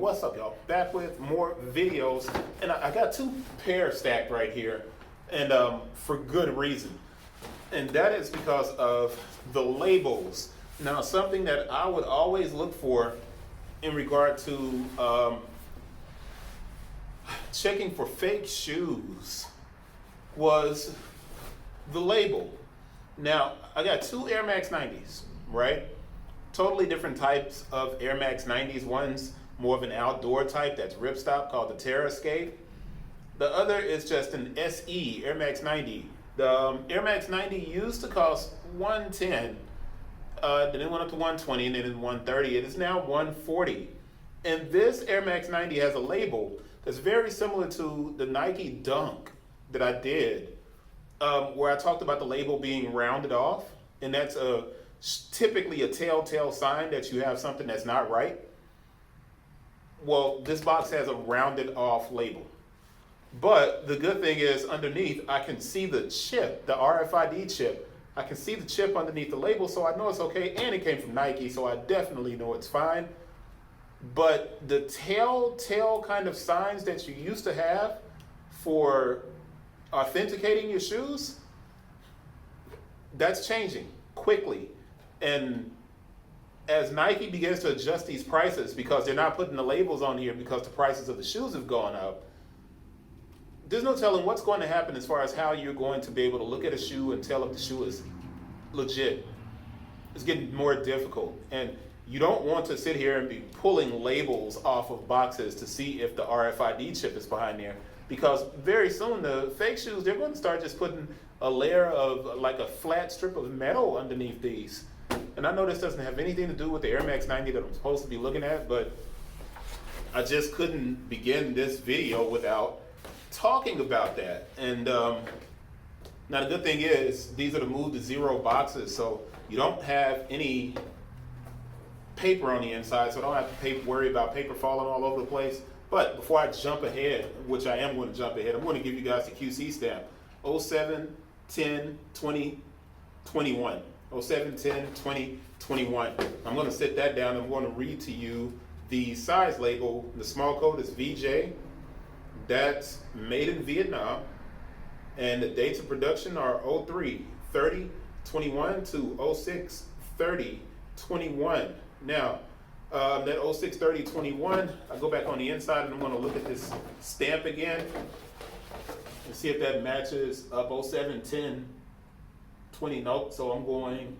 What's up, y'all? Back with more videos, and I got two pairs stacked right here, and for good reason, and that is because of the labels. Now, something that I would always look for in regard to checking for fake shoes was the label. Now, I got two Air Max 90s, right? Totally different types of Air Max 90s. One's more of an outdoor type that's ripstop called the Terrascape. The other is just an SE Air Max 90. The Air Max 90 used to cost $110, then it went up to $120, and then $130. It is now $140. And this Air Max 90 has a label that's very similar to the Nike Dunk that I did, where I talked about the label being rounded off, and that's typically a telltale sign that you have something that's not right. Well, this box has a rounded off label. But the good thing is underneath, I can see the chip, the RFID chip. I can see the chip underneath the label, so I know it's okay. And it came from Nike, so I definitely know it's fine. But the telltale kind of signs that you used to have for authenticating your shoes, that's changing quickly. And as Nike begins to adjust these prices, because they're not putting the labels on here because the prices of the shoes have gone up, there's no telling what's going to happen as far as how you're going to be able to look at a shoe and tell if the shoe is legit. It's getting more difficult. And you don't want to sit here and be pulling labels off of boxes to see if the RFID chip is behind there, because very soon the fake shoes, they're going to start just putting a layer of like a flat strip of metal underneath these. And I know this doesn't have anything to do with the Air Max 90 that I'm supposed to be looking at, but I just couldn't begin this video without talking about that. And now the good thing is these are the Move to Zero boxes, so you don't have any paper on the inside, so I don't have to worry about paper falling all over the place. But before I jump ahead, which I am going to jump ahead, I'm going to give you guys the QC stamp: 07, 10, 20, 21. 07, 10, 20, 21. I'm going to sit that down. I'm going to read to you the size label. The small code is VJ. That's made in Vietnam. And the dates of production are 03, 30, 21 to 06, 30, 21. Now, that 06, 30, 21, I go back on the inside and I'm going to look at this stamp again and see if that matches up. 07, 10, 20, nope. So I'm going,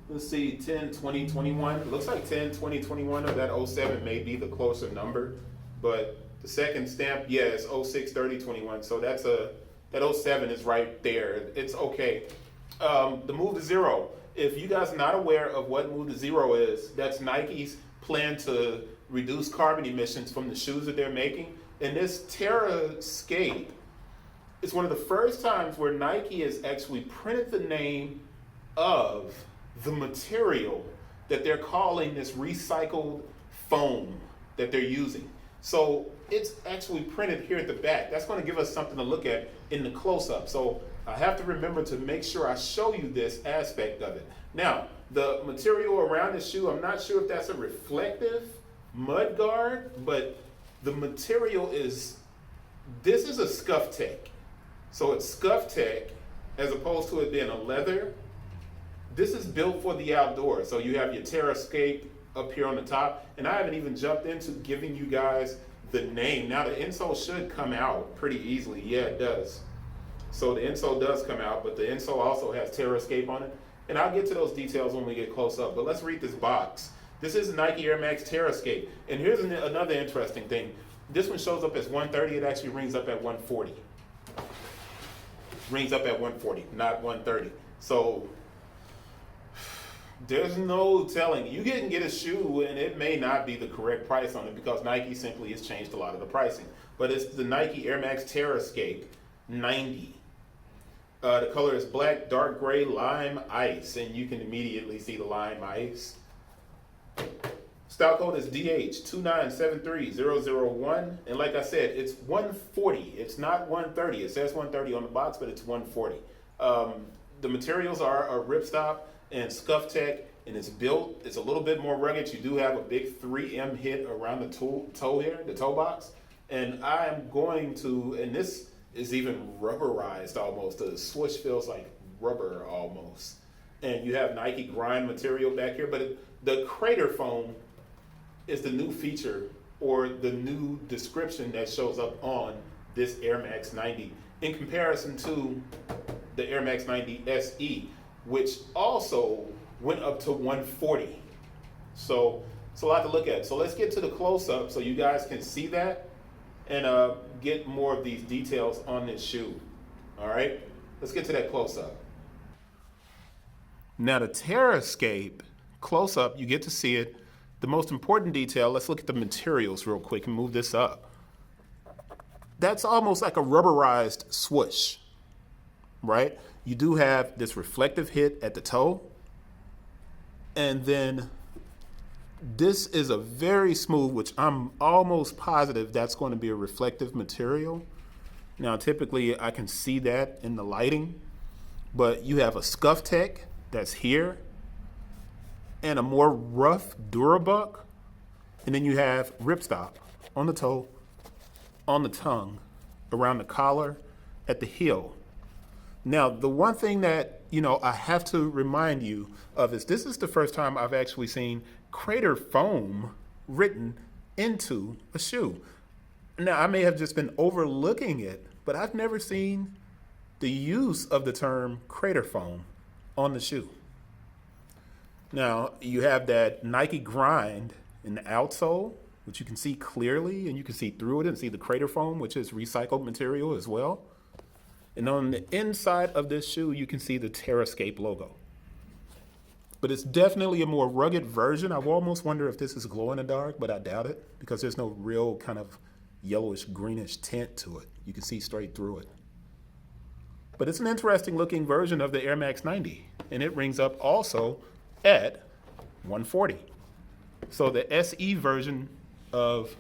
let's see, 10, 20, 21. It looks like 10, 20, 21 of that 07 may be the closer number. But the second stamp, yeah, it's 06, 30, 21. So that's that 07 is right there. It's okay. The Move to Zero. If you guys are not aware of what Move to Zero is, that's Nike's plan to reduce carbon emissions from the shoes that they're making. And this Terrascape, it's one of the first times where Nike has actually printed the name of the material that they're calling this recycled foam that they're using. So it's actually printed here at the back. That's going to give us something to look at in the close-up. So I have to remember to make sure I show you this aspect of it. Now, the material around the shoe, I'm not sure if that's a reflective mud guard, but the material is, this is a Scuff Tech. So it's Scuff Tech as opposed to it being a leather. This is built for the outdoors. So you have your Terrascape up here on the top, and I haven't even jumped into giving you guys the name. Now the insole should come out pretty easily. Yeah, it does. So the insole does come out, but the insole also has Terrascape on it. And I'll get to those details when we get close up, but let's read this box. This is Nike Air Max Terrascape. And here's another interesting thing. This one shows up as 130, it actually rings up at 140. Rings up at 140, not 130. So there's no telling. You can get a shoe and it may not be the correct price on it because Nike simply has changed a lot of the pricing. But it's the Nike Air Max Terrascape 90. The color is black, dark gray, lime ice, and you can immediately see the lime ice. Style code is DH2973-001, and like I said, it's 140. It's not 130. It says 130 on the box, but it's 140. The materials are a ripstop and Scuff Tech and it's built, it's a little bit more rugged. You do have a big 3M hit around the toe here, the toe box. And I am going to, and this is even rubberized almost. The swoosh feels like rubber almost. And you have Nike grind material back here, but the CraterFoam is the new feature or the new description that shows up on this Air Max 90 in comparison to the Air Max 90 SE, which also went up to 140. So it's a lot to look at. So let's get to the close-up so you guys can see that and get more of these details on this shoe. All right, let's get to that close-up. Now the Terrascape close-up, you get to see it. The most important detail, let's look at the materials real quick and move this up. That's almost like a rubberized swoosh, right? You do have this reflective hit at the toe, and then this is a very smooth, which I'm almost positive that's going to be a reflective material. Now, typically I can see that in the lighting, but you have a Scuff Tech that's here, and a more rough Durabuck, and then you have ripstop on the toe, on the tongue, around the collar, at the heel. Now, the one thing that, I have to remind you of is this is the first time I've actually seen CraterFoam written into a shoe. Now, I may have just been overlooking it, but I've never seen the use of the term CraterFoam on the shoe. Now, you have that Nike grind in the outsole, which you can see clearly, and you can see through it and see the CraterFoam, which is recycled material as well. And on the inside of this shoe, you can see the Terrascape logo. But it's definitely a more rugged version. I almost wonder if this is glow in the dark, but I doubt it because there's no real kind of yellowish greenish tint to it. You can see straight through it. But it's an interesting looking version of the Air Max 90, and it rings up also at 140. So the SE version of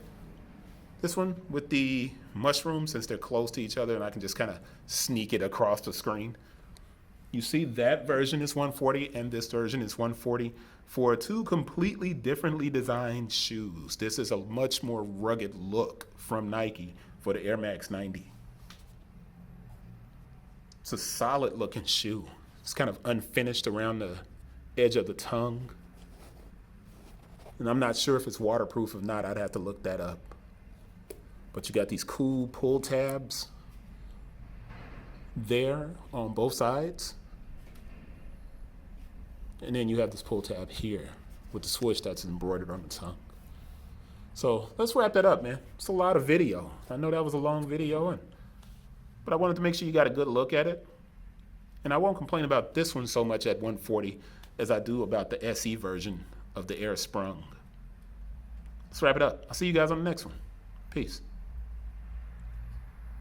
this one with the mushrooms, since they're close to each other and I can just kind of sneak it across the screen. You see that version is 140 and this version is 140 for two completely differently designed shoes. This is a much more rugged look from Nike for the Air Max 90. It's a solid looking shoe. It's kind of unfinished around the edge of the tongue. And I'm not sure if it's waterproof or not. I'd have to look that up. But you got these cool pull tabs there on both sides. And then you have this pull tab here with the swoosh that's embroidered on the tongue. So let's wrap that up, man. It's a lot of video. I know that was a long video, but I wanted to make sure you got a good look at it. And I won't complain about this one so much at 140 as I do about the SE version of the Air Sprung. Let's wrap it up. I'll see you guys on the next one. Peace.